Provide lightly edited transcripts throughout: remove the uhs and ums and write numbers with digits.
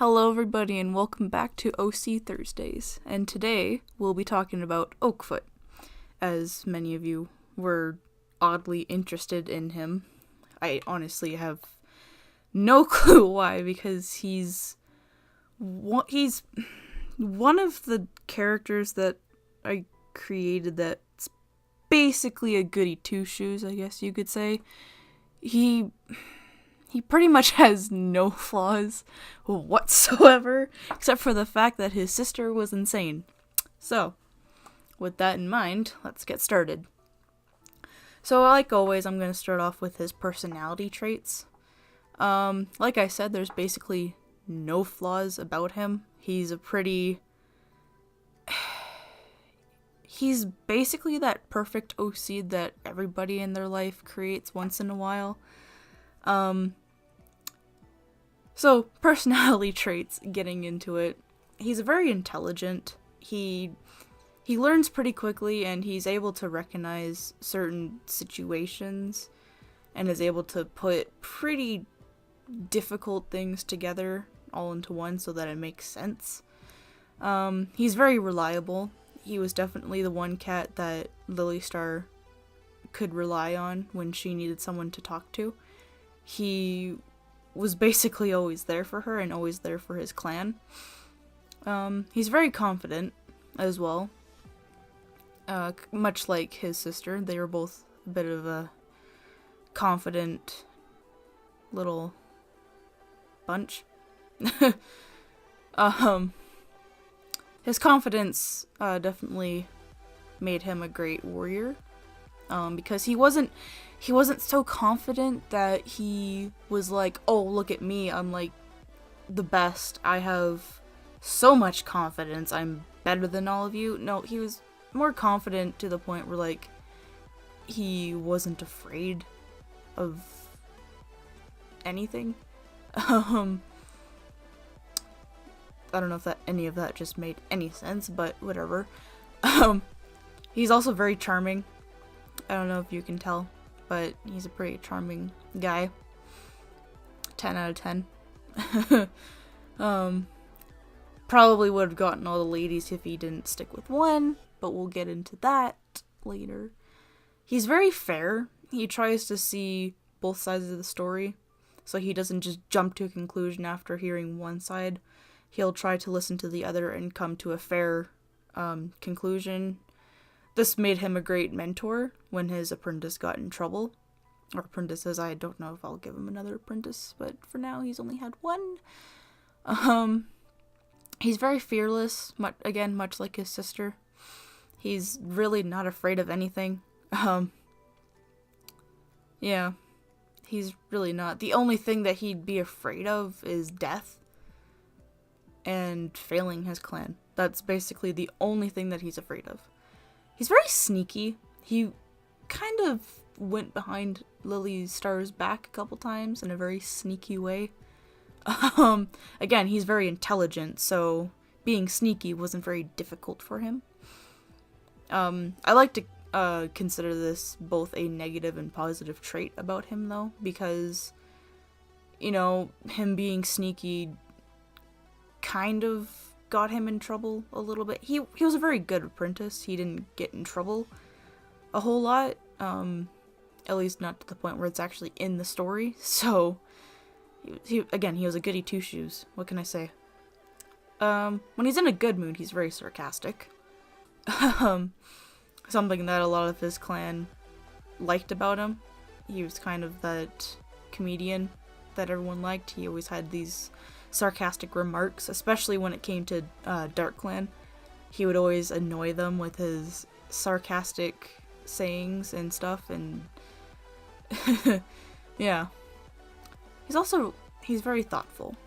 Hello everybody and welcome back to OC Thursdays, and today we'll be talking about Oakfoot, as many of you were oddly interested in him. I honestly have no clue why, because he's one of the characters that I created that's basically a goody two-shoes, I guess you could say. He pretty much has no flaws whatsoever, except for the fact that his sister was insane. So, with that in mind, let's get started. So, like always, I'm going to start off with his personality traits. Like I said, there's basically no flaws about him. He's basically that perfect OC that everybody in their life creates once in a while. So, personality traits, getting into it. He's very intelligent. He learns pretty quickly, and he's able to recognize certain situations and is able to put pretty difficult things together all into one so that it makes sense. He's very reliable. He was definitely the one cat that Lily Star could rely on when she needed someone to talk to. He was basically always there for her and always there for his clan. He's very confident as well. Much like his sister, they were both a bit of a confident little bunch. His confidence definitely made him a great warrior. Because he wasn't so confident that he was like, oh, look at me, I'm like the best, I have so much confidence, I'm better than all of you. No, he was more confident to the point where, like, he wasn't afraid of anything. I don't know if any of that just made any sense, but whatever. He's also very charming. I don't know if you can tell, but he's a pretty charming guy. 10 out of 10. Probably would have gotten all the ladies if he didn't stick with one, but we'll get into that later. He's very fair. He tries to see both sides of the story, so he doesn't just jump to a conclusion after hearing one side. He'll try to listen to the other and come to a fair conclusion. This made him a great mentor when his apprentice got in trouble. Or apprentices, I don't know if I'll give him another apprentice, but for now he's only had one. He's very fearless, much like his sister. He's really not afraid of anything. Yeah, he's really not. The only thing that he'd be afraid of is death and failing his clan. That's basically the only thing that he's afraid of. He's very sneaky. He kind of went behind Lily Star's back a couple times in a very sneaky way. Again, he's very intelligent, so being sneaky wasn't very difficult for him. I like to consider this both a negative and positive trait about him, though, because, you know, him being sneaky kind of got him in trouble a little bit. He was a very good apprentice. He didn't get in trouble a whole lot, at least not to the point where it's actually in the story. So he was a goody two shoes. What can I say? When he's in a good mood, he's very sarcastic. Something that a lot of his clan liked about him. He was kind of that comedian that everyone liked. He always had these sarcastic remarks, especially when it came to Dark Clan. He would always annoy them with his sarcastic sayings and stuff, and yeah. He's very thoughtful.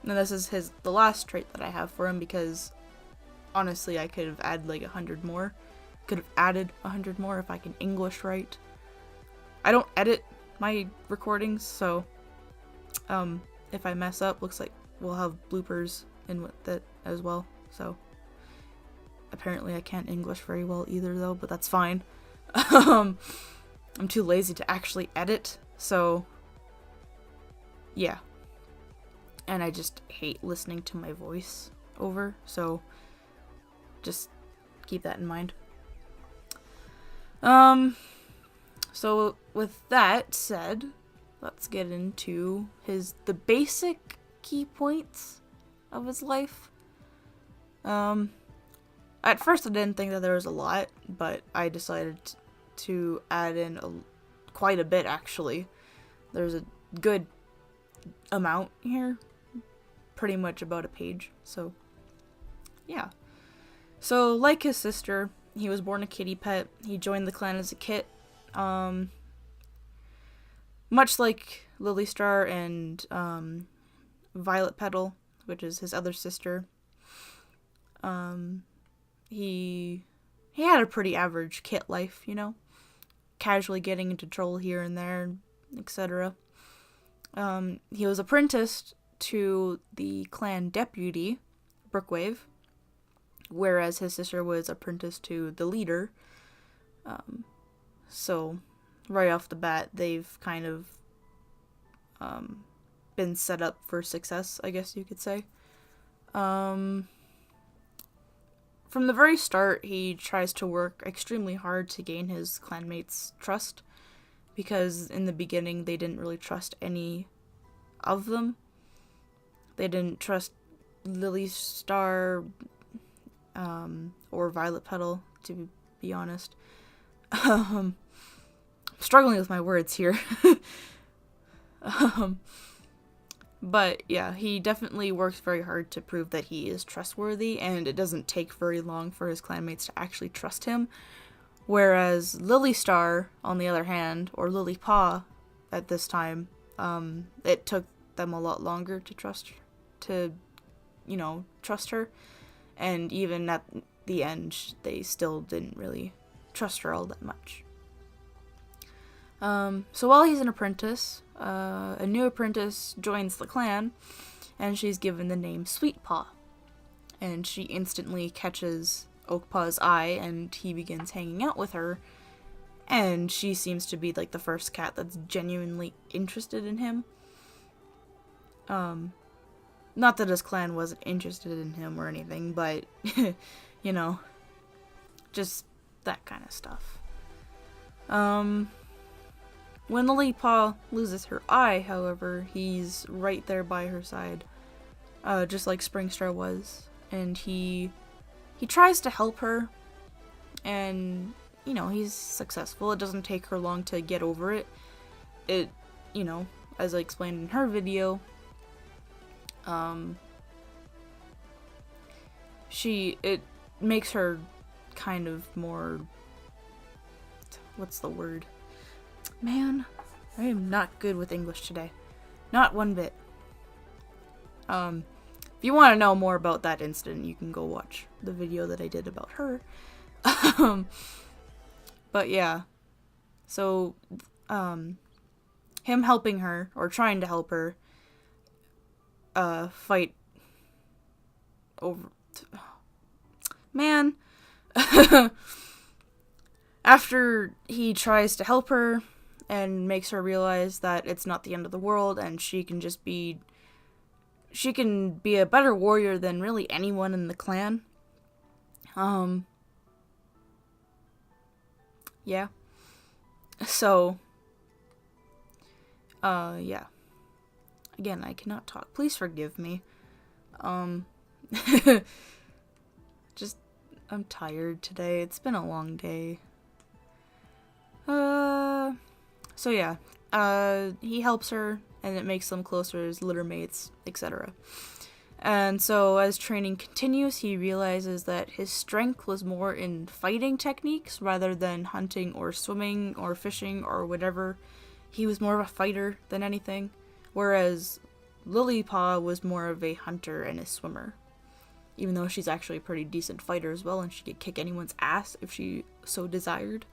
And this is the last trait that I have for him, because honestly I could have added like 100 more. Could have added 100 more if I can English right. I don't edit my recordings, so if I mess up, looks like we'll have bloopers in with it as well. So apparently I can't English very well either, though, but that's fine. I'm too lazy to actually edit, so yeah. and I just hate listening to my voice over, so just keep that in mind. So with that said, let's get into the basic key points of his life. At first I didn't think that there was a lot, but I decided to add in quite a bit, actually. There's a good amount here, pretty much about a page, so yeah. So, like his sister, he was born a kitty pet. He joined the clan as a kit. Much like Lilystar and Violetpetal, which is his other sister. He had a pretty average kit life, you know? Casually getting into trouble here and there, etc. He was apprenticed to the clan deputy, Brookwave, whereas his sister was apprenticed to the leader. So, right off the bat, they've kind of been set up for success, I guess you could say. From the very start, he tries to work extremely hard to gain his clanmates' trust, because in the beginning they didn't really trust any of them. They didn't trust Lilystar or Violetpetal, to be honest. Struggling with my words here. But yeah, he definitely works very hard to prove that he is trustworthy, and it doesn't take very long for his clanmates to actually trust him. Whereas Lilystar, on the other hand, or Lilypaw at this time, it took them a lot longer to trust her. And even at the end, they still didn't really trust her all that much. So while he's an apprentice, a new apprentice joins the clan, and she's given the name Sweetpaw. And she instantly catches Oakpaw's eye, and he begins hanging out with her. And she seems to be like the first cat that's genuinely interested in him. Not that his clan wasn't interested in him or anything, but, you know, just that kind of stuff. When Lilypaw loses her eye, however, he's right there by her side, just like Springstar was, and he tries to help her, and, you know, he's successful. It doesn't take her long to get over it. It, you know, as I explained in her video, it makes her kind of more, what's the word? Man, I am not good with English today. Not one bit. If you want to know more about that incident, you can go watch the video that I did about her. But yeah. So, him helping her, or trying to help her, fight over... Man. After he tries to help her, and makes her realize that it's not the end of the world, and she can be a better warrior than really anyone in the clan. Yeah. So, yeah. Again, I cannot talk. Please forgive me. Just, I'm tired today. It's been a long day. So yeah, he helps her, and it makes them closer as littermates, etc. And so as training continues, he realizes that his strength was more in fighting techniques rather than hunting or swimming or fishing or whatever. He was more of a fighter than anything, whereas Lilypaw was more of a hunter and a swimmer. Even though she's actually a pretty decent fighter as well, and she could kick anyone's ass if she so desired.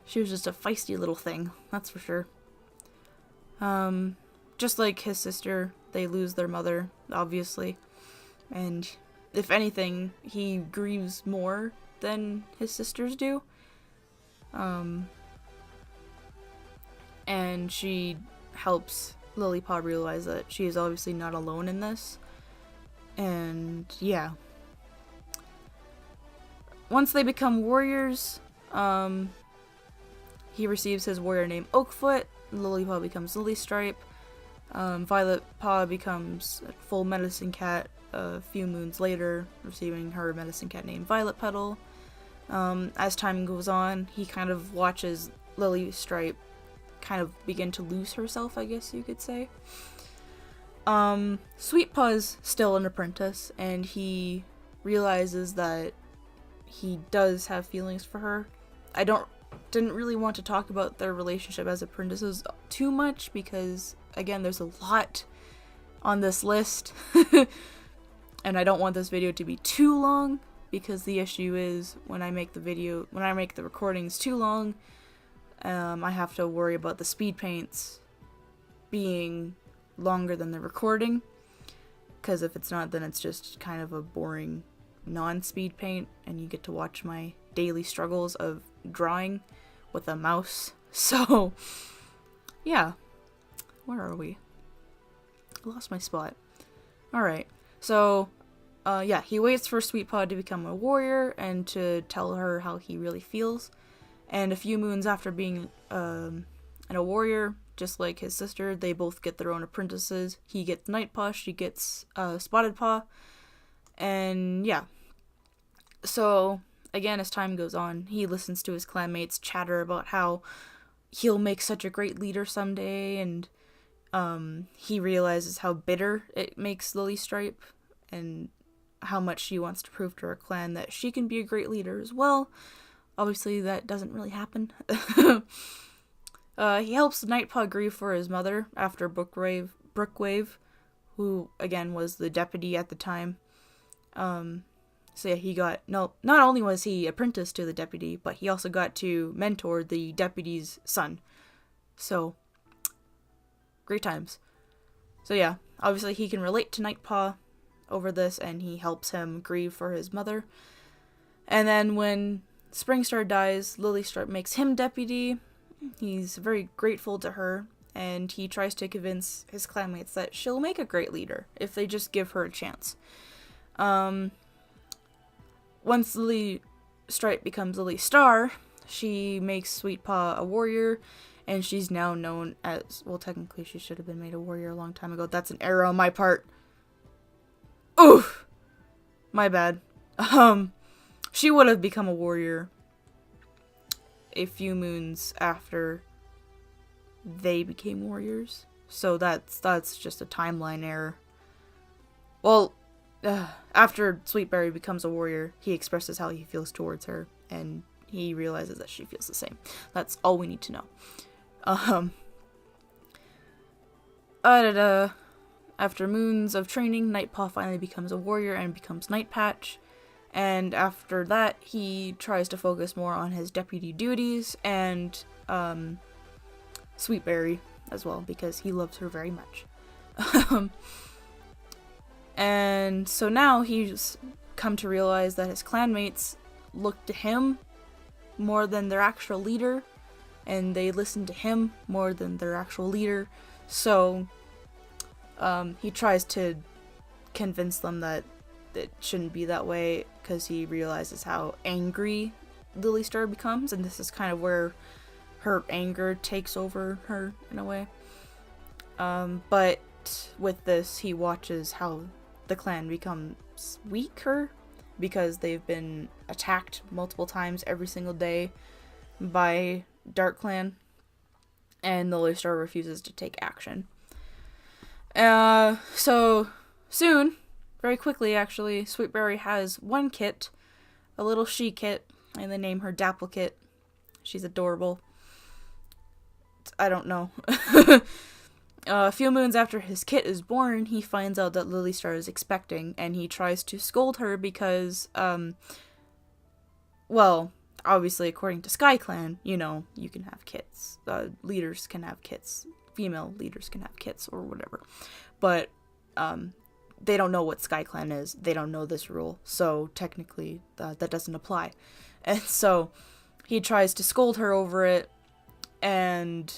She was just a feisty little thing, that's for sure. Just like his sister, they lose their mother, obviously. And if anything, he grieves more than his sisters do. And she helps Lilypaw realize that she is obviously not alone in this. And yeah. Once they become warriors, he receives his warrior name Oakfoot. Lilypaw becomes Lilystripe. Violetpaw becomes a full medicine cat a few moons later, receiving her medicine cat name Violetpetal. As time goes on, he kind of watches Lilystripe kind of begin to lose herself, I guess you could say. Sweetpaw's still an apprentice, and he realizes that he does have feelings for her. I didn't really want to talk about their relationship as apprentices too much because, again, there's a lot on this list. And I don't want this video to be too long because the issue is when I make the recordings too long, I have to worry about the speed paints being longer than the recording, because if it's not, then it's just kind of a boring non-speed paint and you get to watch my daily struggles of drawing with a mouse. So yeah, where are we? I lost my spot. Alright, so yeah, he waits for Sweetpaw to become a warrior and to tell her how he really feels. And a few moons after being a warrior, just like his sister, they both get their own apprentices. He gets Nightpaw, she gets Spotted Paw. And yeah. So, again, as time goes on, he listens to his clanmates chatter about how he'll make such a great leader someday, and he realizes how bitter it makes Lilystripe, and how much she wants to prove to her clan that she can be a great leader as well. Obviously, that doesn't really happen. He helps Nightpaw grieve for his mother after Brookwave, who, again, was the deputy at the time. So yeah, he got, not only was he apprenticed to the deputy, but he also got to mentor the deputy's son. So, great times. So yeah, obviously he can relate to Nightpaw over this, and he helps him grieve for his mother. And then when Springstar dies, Lilystripe makes him deputy. He's very grateful to her, and he tries to convince his clanmates that she'll make a great leader if they just give her a chance. Once Lilystripe becomes Lilystar, she makes Sweetpaw a warrior, and she's now known as, well, technically she should have been made a warrior a long time ago. That's an error on my part. Oof! My bad. She would have become a warrior a few moons after they became warriors. So that's just a timeline error. Well, after Sweetberry becomes a warrior, he expresses how he feels towards her, and he realizes that she feels the same. That's all we need to know. After moons of training, Nightpaw finally becomes a warrior and becomes Nightpatch. And after that, he tries to focus more on his deputy duties and Sweetberry as well, because he loves her very much. And so now he's come to realize that his clanmates look to him more than their actual leader, and they listen to him more than their actual leader. So he tries to convince them that it shouldn't be that way, because he realizes how angry Lilystar becomes, and this is kind of where her anger takes over her in a way. But with this, he watches how the clan becomes weaker because they've been attacked multiple times every single day by Dark Clan, and Lilystar refuses to take action. So soon, very quickly actually, Sweetberry has one kit, a little she-kit, and they name her Dapplecit. She's adorable. I don't know. A few moons after his kit is born, he finds out that Lilystar is expecting, and he tries to scold her because, well, obviously according to SkyClan, you know, you can have kits. Leaders can have kits. Female leaders can have kits, or whatever. But, they don't know what SkyClan is. They don't know this rule, so technically that doesn't apply. And so he tries to scold her over it, and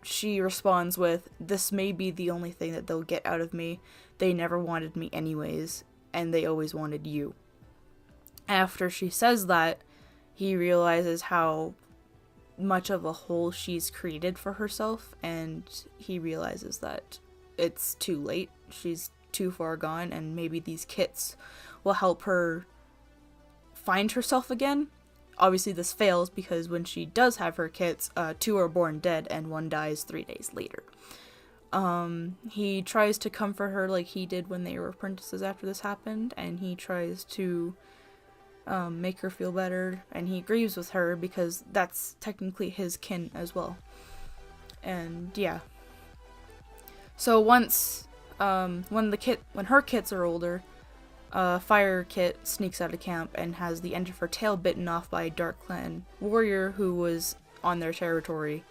she responds with, "This may be the only thing that they'll get out of me. They never wanted me anyways, and they always wanted you." After she says that, he realizes how much of a hole she's created for herself, and he realizes that it's too late. She's too far gone, and maybe these kits will help her find herself again. Obviously this fails because when she does have her kits, 2 are born dead and 1 dies 3 days later. He tries to comfort her like he did when they were apprentices after this happened, and he tries to make her feel better, and he grieves with her because that's technically his kin as well. And yeah. So once, when her kits are older, Fire Kit sneaks out of camp and has the end of her tail bitten off by a Dark Clan warrior who was on their territory.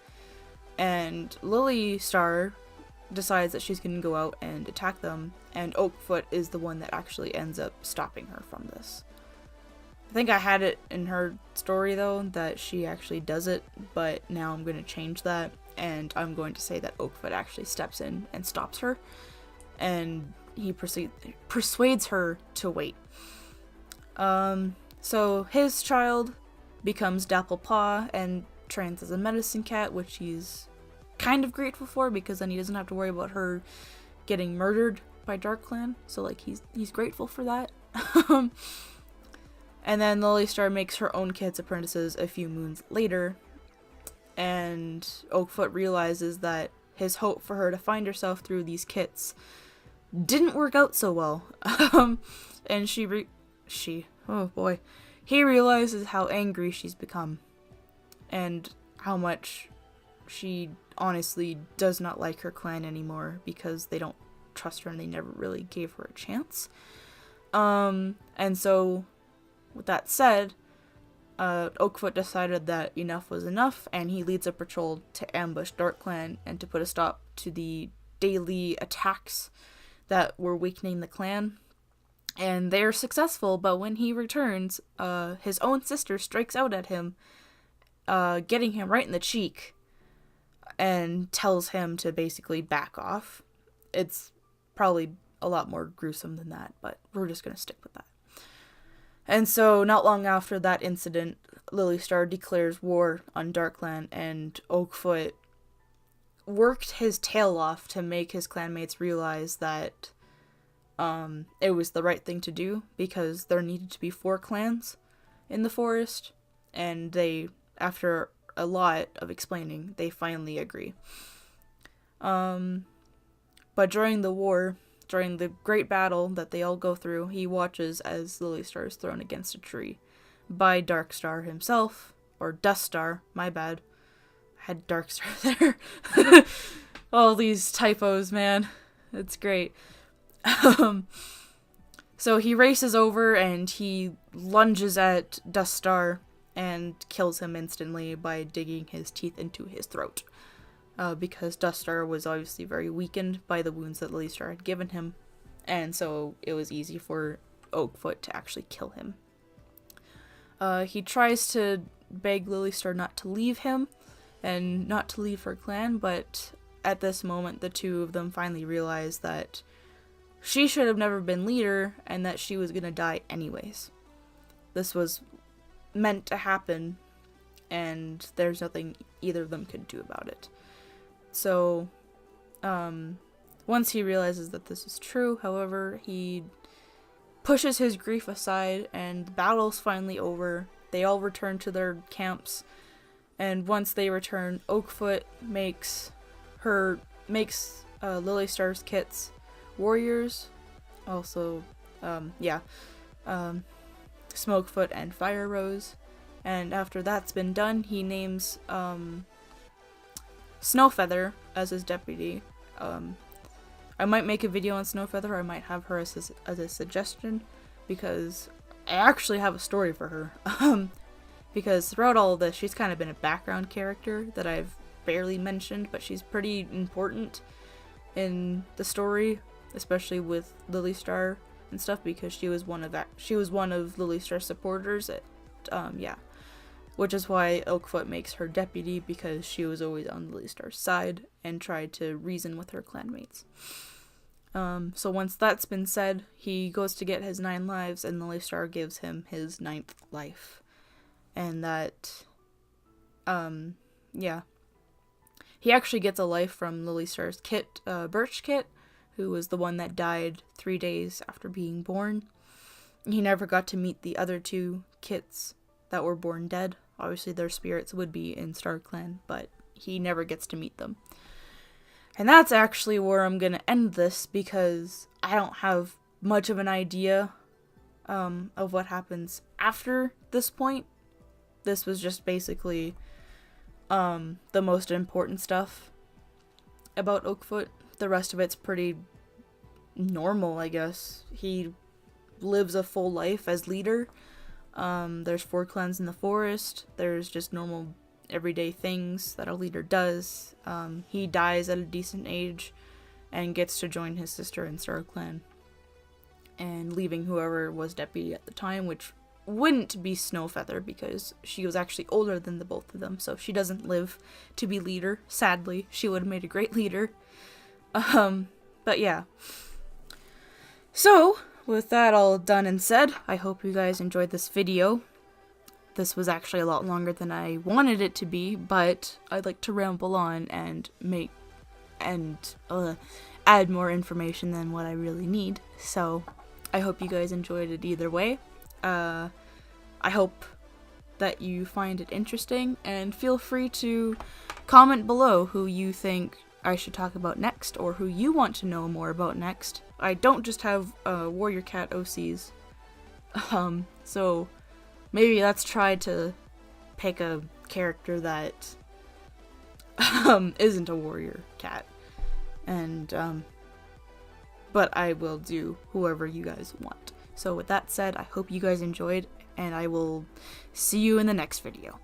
And Lily Star decides that she's going to go out and attack them, and Oakfoot is the one that actually ends up stopping her from this. I think I had it in her story though that she actually does it, but now I'm going to change that, and I'm going to say that Oakfoot actually steps in and stops her, and he persuades her to wait. So his child becomes Dapplepaw and trains as a medicine cat, which he's kind of grateful for because then he doesn't have to worry about her getting murdered by Dark Clan. So like he's grateful for that. And then Lily Star makes her own kits apprentices a few moons later, and Oakfoot realizes that his hope for her to find herself through these kits didn't work out so well. And he realizes how angry she's become and how much she honestly does not like her clan anymore because they don't trust her and they never really gave her a chance. And so with that said, Oakfoot decided that enough was enough, and he leads a patrol to ambush Dark Clan and to put a stop to the daily attacks that were weakening the clan. And they're successful, but when he returns, his own sister strikes out at him, getting him right in the cheek, and tells him to basically back off. It's probably a lot more gruesome than that, but we're just going to stick with that. And so, not long after that incident, Lily Star declares war on Dark Clan, and Oakfoot worked his tail off to make his clanmates realize that it was the right thing to do, because there needed to be 4 clans in the forest, and they, after a lot of explaining, they finally agree. But during the war, during the great battle that they all go through, he watches as Lily Star is thrown against a tree by Dark Star himself, or Dust Star, my bad. I had Dark Star there. All these typos, man. It's great. So he races over and he lunges at Dust Star and kills him instantly by digging his teeth into his throat. Because Dust Star was obviously very weakened by the wounds that Lily Star had given him, and so it was easy for Oakfoot to actually kill him. He tries to beg Lily Star not to leave him, and not to leave her clan, but at this moment the two of them finally realize that she should have never been leader, and that she was gonna die anyways. This was meant to happen, and there's nothing either of them could do about it. So, once he realizes that this is true, however, he pushes his grief aside, and the battle's finally over. They all return to their camps, and once they return, Oakfoot makes Lily Star's kits warriors, also, Smokefoot and Fire Rose, and after that's been done, he names, Snowfeather as his deputy. I might make a video on Snowfeather. I might have her as a suggestion, because I actually have a story for her. Because throughout all of this, she's kind of been a background character that I've barely mentioned, but she's pretty important in the story, especially with Lily Star and stuff, because she was one of Lily Star's supporters. which is why Oakfoot makes her deputy, because she was always on the Leestar's side and tried to reason with her clanmates. So once that's been said, he goes to get his 9 lives, and the Leestar gives him his 9th life. And that, yeah. He actually gets a life from the Leestar's kit, Birch Kit, who was the one that died 3 days after being born. He never got to meet the other 2 kits that were born dead. Obviously their spirits would be in StarClan, but he never gets to meet them. And that's actually where I'm gonna end this, because I don't have much of an idea of what happens after this point. This was just basically the most important stuff about Oakfoot. The rest of it's pretty normal, I guess. He lives a full life as leader. There's 4 clans in the forest. There's just normal everyday things that a leader does. He dies at a decent age and gets to join his sister in StarClan, and leaving whoever was deputy at the time, which wouldn't be Snowfeather because she was actually older than the both of them, so she doesn't live to be leader. Sadly, she would have made a great leader. But yeah. So, with that all done and said, I hope you guys enjoyed this video. This was actually a lot longer than I wanted it to be, but I'd like to ramble on and add more information than what I really need. So, I hope you guys enjoyed it either way. I hope that you find it interesting, and feel free to comment below who you think I should talk about next, or who you want to know more about next. I don't just have Warrior Cat OCs. So maybe let's try to pick a character that isn't a warrior cat. And but I will do whoever you guys want. So with that said, I hope you guys enjoyed, and I will see you in the next video.